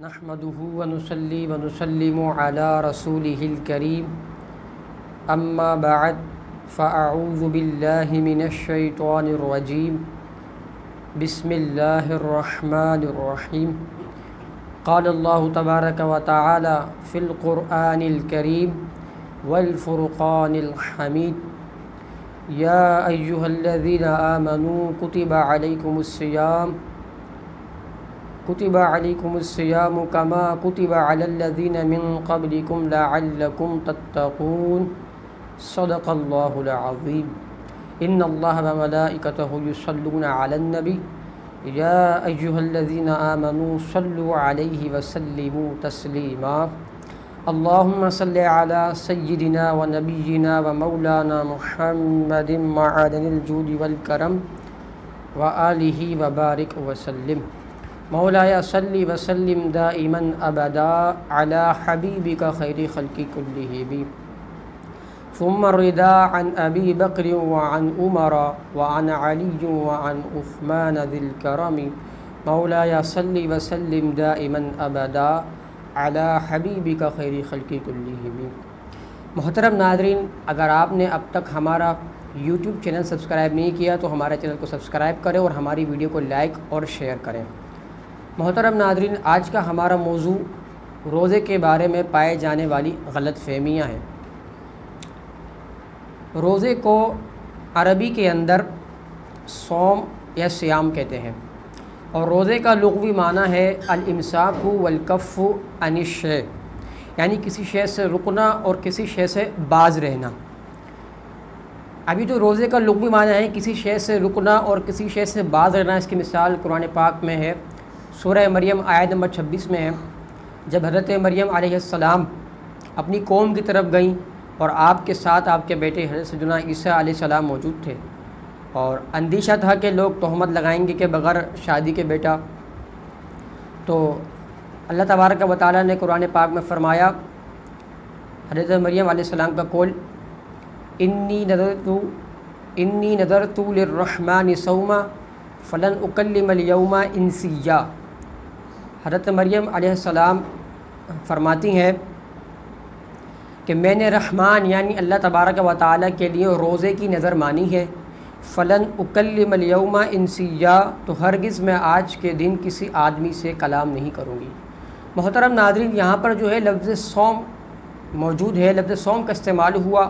نحمده ونصلي ونسلم على رسوله الكريم اما بعد فاعوذ بالله من الشيطان الرجيم بسم الله الرحمن الرحيم قال الله تبارك وتعالى في القرآن الكريم والفرقان الحميد يا أيها الذين آمنوا كتب عليكم الصيام كما كتب على الذين من قبلكم لعلكم تتقون صدق الله العظيم إن الله وملائكته يصلون على النبي يا أيها الذين آمنوا صلوا عليه وسلموا تسليما اللهم صل على سيدنا ونبينا ومولانا محمد معدن الجود والكرم وآله وبارك وسلم مولاي صل وسلم دائما أبدا على حبيبك خير خلق كلهم ثم الرضا عن أبي بكر وعن عمر وعن علي وعن عثمان ذي الكرم مولاي صل وسلم دائما أبدا علی حبیبک خیر خلق کلہم۔ محترم ناظرین، اگر آپ نے اب تک ہمارا یوٹیوب چینل سبسکرائب نہیں کیا تو ہمارے چینل کو سبسکرائب کریں اور ہماری ویڈیو کو لائک اور شیئر کریں۔ محترم ناظرین، آج کا ہمارا موضوع روزے کے بارے میں پائے جانے والی غلط فہمیاں ہیں۔ روزے کو عربی کے اندر صوم یا صیام کہتے ہیں، اور روزے کا لغوی معنی ہے الامساک والکف عن الشیء، یعنی کسی شے سے رکنا اور کسی شے سے باز رہنا۔ ابھی جو روزے کا لغوی معنی ہے کسی شے سے رکنا اور کسی شے سے باز رہنا، اس کی مثال قرآن پاک میں ہے، سورہ مریم آیت نمبر 26 میں ہے، جب حضرت مریم علیہ السلام اپنی قوم کی طرف گئیں اور آپ کے ساتھ آپ کے بیٹے حضرت سیدنا عیسیٰ علیہ السلام موجود تھے، اور اندیشہ تھا کہ لوگ تہمت لگائیں گے کہ بغیر شادی کے بیٹا، تو اللہ تبارک و تعالیٰ نے قرآن پاک میں فرمایا، حضرت مریم علیہ السلام کا قول، انی نذرت للرحمن صوما فلن اکلم اليوم انسیا۔ حضرت مریم علیہ السلام فرماتی ہیں کہ میں نے رحمان یعنی اللہ تبارک و تعالیٰ کے لیے روزے کی نظر مانی ہے، فلن اکلم الیوم انسیا، تو ہرگز میں آج کے دن کسی آدمی سے کلام نہیں کروں گی۔ محترم ناظرین، یہاں پر جو ہے لفظ صوم موجود ہے، لفظ صوم کا استعمال ہوا،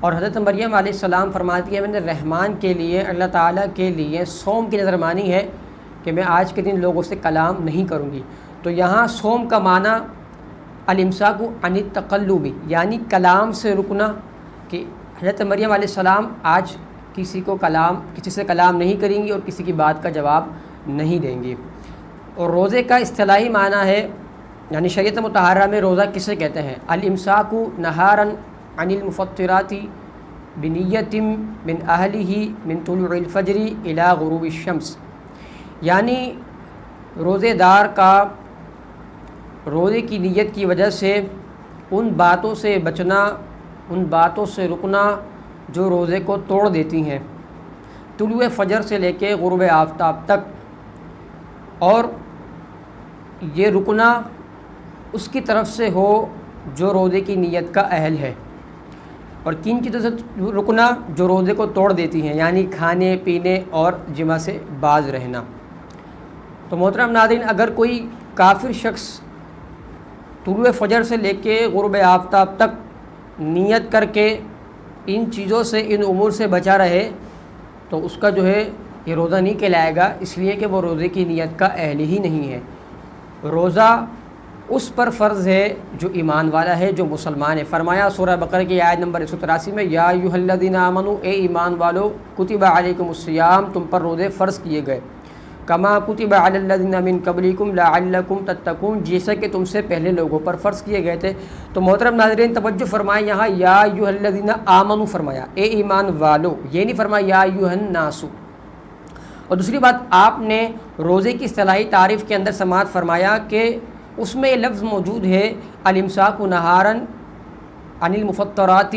اور حضرت مریم علیہ السلام فرماتی ہے میں نے رحمان کے لیے، اللہ تعالیٰ کے لیے صوم کی نظر مانی ہے کہ میں آج کے دن لوگوں سے کلام نہیں کروں گی۔ تو یہاں صوم کا معنی الامساک عن التقلب، یعنی کلام سے رکنا، کہ حضرت مریم علیہ السلام آج کسی سے کلام نہیں کریں گی اور کسی کی بات کا جواب نہیں دیں گی۔ اور روزے کا اصطلاحی معنی ہے، یعنی شریعت مطہرہ میں روزہ کسے کہتے ہیں، الامساک نہارا عن المفطرات بنیت من اہلہ من طلوع الفجر الی غروب الشمس، یعنی روزے دار کا روزے کی نیت کی وجہ سے ان باتوں سے بچنا، ان باتوں سے رکنا جو روزے کو توڑ دیتی ہیں، طلوع فجر سے لے کے غروب آفتاب تک، اور یہ رکنا اس کی طرف سے ہو جو روزے کی نیت کا اہل ہے، اور کن چیزوں سے رکنا جو روزے کو توڑ دیتی ہیں، یعنی کھانے پینے اور جماع سے باز رہنا۔ تو محترم ناظرین، اگر کوئی کافر شخص طلوع فجر سے لے کے غروب آفتاب تک نیت کر کے ان چیزوں سے، ان امور سے بچا رہے، تو اس کا جو ہے یہ روزہ نہیں کہلائے گا، اس لیے کہ وہ روزے کی نیت کا اہل ہی نہیں ہے۔ روزہ اس پر فرض ہے جو ایمان والا ہے، جو مسلمان ہے۔ فرمایا سورہ بقرہ کی آیت نمبر 183 میں، یا ایھا الذین آمنوا، اے ایمان والو، کتب علیکم الصیام، تم پر روزے فرض کیے گئے، کما کتب علی الذین من قبلکم لعلکم تتقون، جیسا کہ تم سے پہلے لوگوں پر فرض کیے گئے تھے۔ تو محترم ناظرین توجہ فرمائیں، یہاں یا ایھا الذین آمنوا فرمایا، اے ایمان والو، یہ نہیں فرمایا یا ایھا الناس۔ اور دوسری بات، آپ نے روزے کی اصطلاحی تعریف کے اندر سماعت فرمایا کہ اس میں یہ لفظ موجود ہے الامساک نہارا عن المفطرات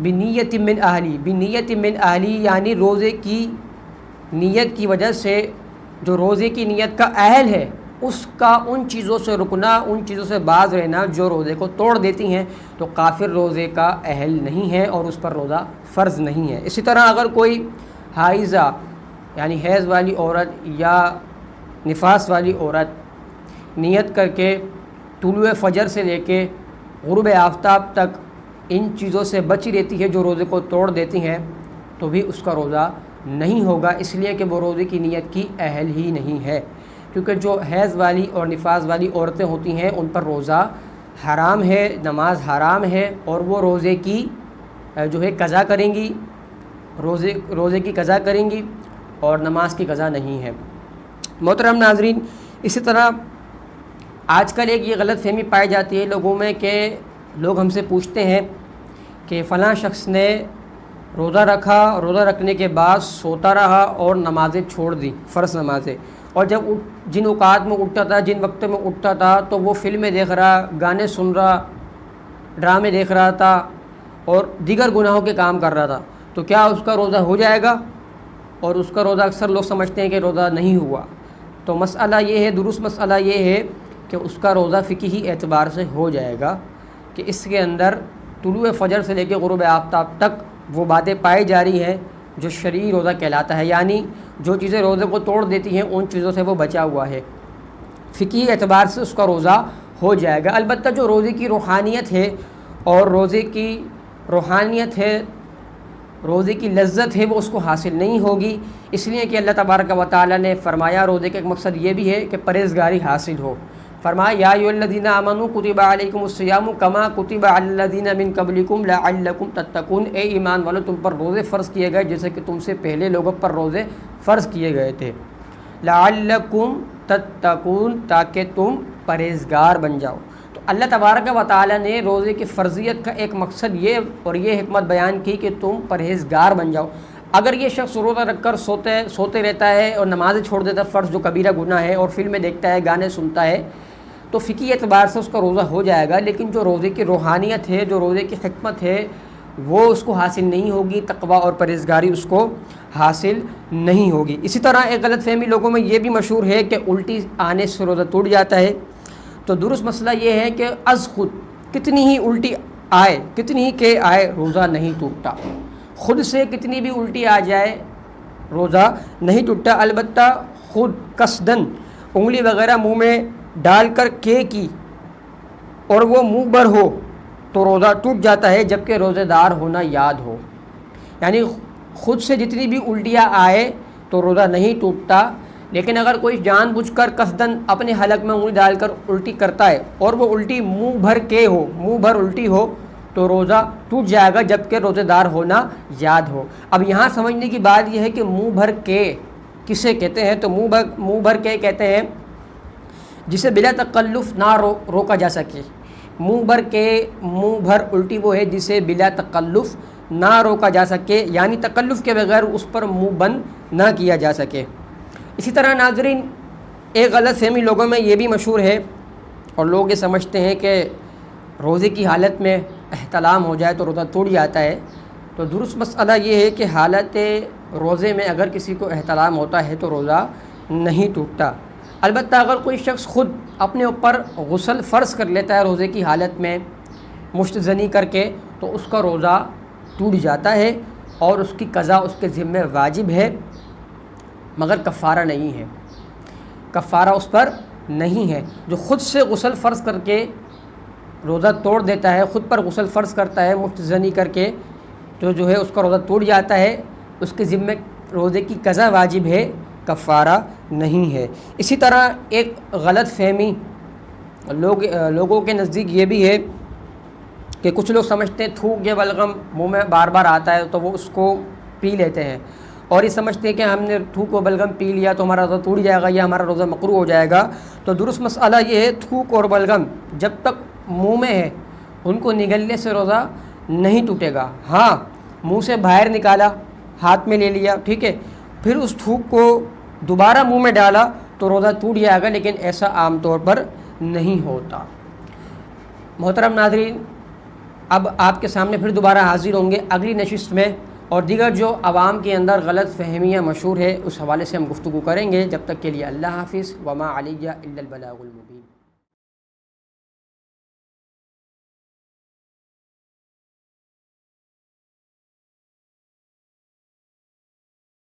بنیت من اہلی، بنیت من اہلی، یعنی روزے کی نیت کی وجہ سے جو روزے کی نیت کا اہل ہے اس کا ان چیزوں سے رکنا، ان چیزوں سے باز رہنا جو روزے کو توڑ دیتی ہیں، تو کافر روزے کا اہل نہیں ہے اور اس پر روزہ فرض نہیں ہے۔ اسی طرح اگر کوئی حائضہ یعنی حیض والی عورت یا نفاس والی عورت نیت کر کے طلوع فجر سے لے کے غروب آفتاب تک ان چیزوں سے بچی رہتی ہے جو روزے کو توڑ دیتی ہیں، تو بھی اس کا روزہ نہیں ہوگا، اس لیے کہ وہ روزے کی نیت کی اہل ہی نہیں ہے، کیونکہ جو حیض والی اور نفاس والی عورتیں ہوتی ہیں ان پر روزہ حرام ہے، نماز حرام ہے، اور وہ روزے کی جو ہے قضا کریں گی، روزے کی قضا کریں گی اور نماز کی قضا نہیں ہے۔ محترم ناظرین، اسی طرح آج کل ایک یہ غلط فہمی پائی جاتی ہے لوگوں میں کہ لوگ ہم سے پوچھتے ہیں کہ فلاں شخص نے روزہ رکھا، روزہ رکھنے کے بعد سوتا رہا اور نمازیں چھوڑ دی، فرض نمازیں، اور جب جن اوقات میں اٹھتا تھا، جن وقتوں میں اٹھتا تھا، تو وہ فلمیں دیکھ رہا، گانے سن رہا، ڈرامے دیکھ رہا تھا اور دیگر گناہوں کے کام کر رہا تھا، تو کیا اس کا روزہ ہو جائے گا؟ اور اس کا روزہ اکثر لوگ سمجھتے ہیں کہ روزہ نہیں ہوا۔ تو مسئلہ یہ ہے، درست مسئلہ یہ ہے کہ اس کا روزہ فقہی اعتبار سے ہو جائے گا کہ اس کے اندر طلوع فجر سے لے کے غروب آفتاب تک وہ باتیں پائی جا رہی ہیں جو شرعی روزہ کہلاتا ہے، یعنی جو چیزیں روزے کو توڑ دیتی ہیں ان چیزوں سے وہ بچا ہوا ہے، فقہی اعتبار سے اس کا روزہ ہو جائے گا۔ البتہ جو روزے کی روحانیت ہے اور روزے کی روحانیت ہے، روزے کی لذت ہے، وہ اس کو حاصل نہیں ہوگی، اس لیے کہ اللہ تبارک و تعالی نے فرمایا روزے کا ایک مقصد یہ بھی ہے کہ پرہیزگاری حاصل ہو۔ فرمایا یا ایھا الذین آمنوا کتب علیکم الصیام کما کتب علی الذین من قبلکم لعلکم تتقون، اے ایمان والو تم پر روزے فرض کیے گئے جیسے کہ تم سے پہلے لوگوں پر روزے فرض کیے گئے تھے، لعلکم تتقون، تاکہ تم پرہیزگار بن جاؤ۔ تو اللہ تبارک و تعالی نے روزے کی فرضیت کا ایک مقصد یہ اور یہ حکمت بیان کی کہ تم پرہیزگار بن جاؤ۔ اگر یہ شخص روزہ رکھ کر سوتے رہتا ہے اور نمازیں چھوڑ دیتا ہے، فرض جو کبیرہ گناہ ہے، اور فلمیں دیکھتا ہے، گانے سنتا ہے، تو فقہی اعتبار سے اس کا روزہ ہو جائے گا، لیکن جو روزے کی روحانیت ہے، جو روزے کی حکمت ہے، وہ اس کو حاصل نہیں ہوگی، تقوی اور پرہیزگاری اس کو حاصل نہیں ہوگی۔ اسی طرح ایک غلط فہمی لوگوں میں یہ بھی مشہور ہے کہ الٹی آنے سے روزہ ٹوٹ جاتا ہے، تو درست مسئلہ یہ ہے کہ از خود کتنی ہی الٹی آئے، کتنی ہی کہ آئے، روزہ نہیں ٹوٹتا، خود سے کتنی بھی الٹی آ جائے روزہ نہیں ٹوٹتا، البتہ خود قصدن انگلی وغیرہ منہ میں ڈال کر کی اور وہ منہ بھر ہو تو روزہ ٹوٹ جاتا ہے، جبکہ روزے دار ہونا یاد ہو، یعنی خود سے جتنی بھی الٹیاں آئے تو روزہ نہیں ٹوٹتا، لیکن اگر کوئی جان بوجھ کر قصدن اپنے حلق میں انگلی ڈال کر الٹی کرتا ہے اور وہ الٹی منہ بھر کے ہو، منہ بھر الٹی ہو، تو روزہ ٹوٹ جائے گا، جبکہ روزے دار ہونا یاد ہو۔ اب یہاں سمجھنے کی بات یہ ہے کہ منہ بھر کے کسے کہتے ہیں؟ تو منہ بھر کے کہتے ہیں جسے بلا تکلف نہ روکا جا سکے۔ منہ بھر الٹی وہ ہے جسے بلا تکلف نہ روکا جا سکے، یعنی تکلف کے بغیر اس پر منہ بند نہ کیا جا سکے۔ اسی طرح ناظرین، ایک غلط فہمی لوگوں میں یہ بھی مشہور ہے اور لوگ یہ سمجھتے ہیں کہ روزے کی حالت میں احتلام ہو جائے تو روزہ ٹوٹ جاتا ہے، تو درست مسئلہ یہ ہے کہ حالت روزے میں اگر کسی کو احتلام ہوتا ہے تو روزہ نہیں ٹوٹتا۔ البتہ اگر کوئی شخص خود اپنے اوپر غسل فرض کر لیتا ہے روزے کی حالت میں مشت زنی کر کے، تو اس کا روزہ ٹوٹ جاتا ہے اور اس کی قضا اس کے ذمہ واجب ہے، مگر کفارہ نہیں ہے، کفارہ اس پر نہیں ہے۔ جو خود سے غسل فرض کر کے روزہ توڑ دیتا ہے، خود پر غسل فرض کرتا ہے مشت زنی کر کے، تو جو ہے اس کا روزہ ٹوٹ جاتا ہے، اس کے ذمہ روزے کی قضا واجب ہے، کفارہ نہیں ہے۔ اسی طرح ایک غلط فہمی لوگوں کے نزدیک یہ بھی ہے کہ کچھ لوگ سمجھتے ہیں تھوک یا بلغم منہ میں بار بار آتا ہے تو وہ اس کو پی لیتے ہیں، اور یہ سمجھتے ہیں کہ ہم نے تھوک و بلغم پی لیا تو ہمارا روزہ ٹوٹ جائے گا یا ہمارا روزہ مقروء ہو جائے گا۔ تو درست مسئلہ یہ ہے تھوک اور بلغم جب تک منہ میں ہے ان کو نگلنے سے روزہ نہیں ٹوٹے گا۔ ہاں، منہ سے باہر نکالا، ہاتھ میں لے لیا، ٹھیک ہے، پھر اس تھوک کو دوبارہ منہ میں ڈالا تو روزہ ٹوٹ جائے گا، لیکن ایسا عام طور پر نہیں ہوتا۔ محترم ناظرین، اب آپ کے سامنے پھر دوبارہ حاضر ہوں گے اگلی نشست میں اور دیگر جو عوام کے اندر غلط فہمیاں مشہور ہے اس حوالے سے ہم گفتگو کریں گے. جب تک کے لیے اللہ حافظ. وما علیہ الا البلاغ المبین.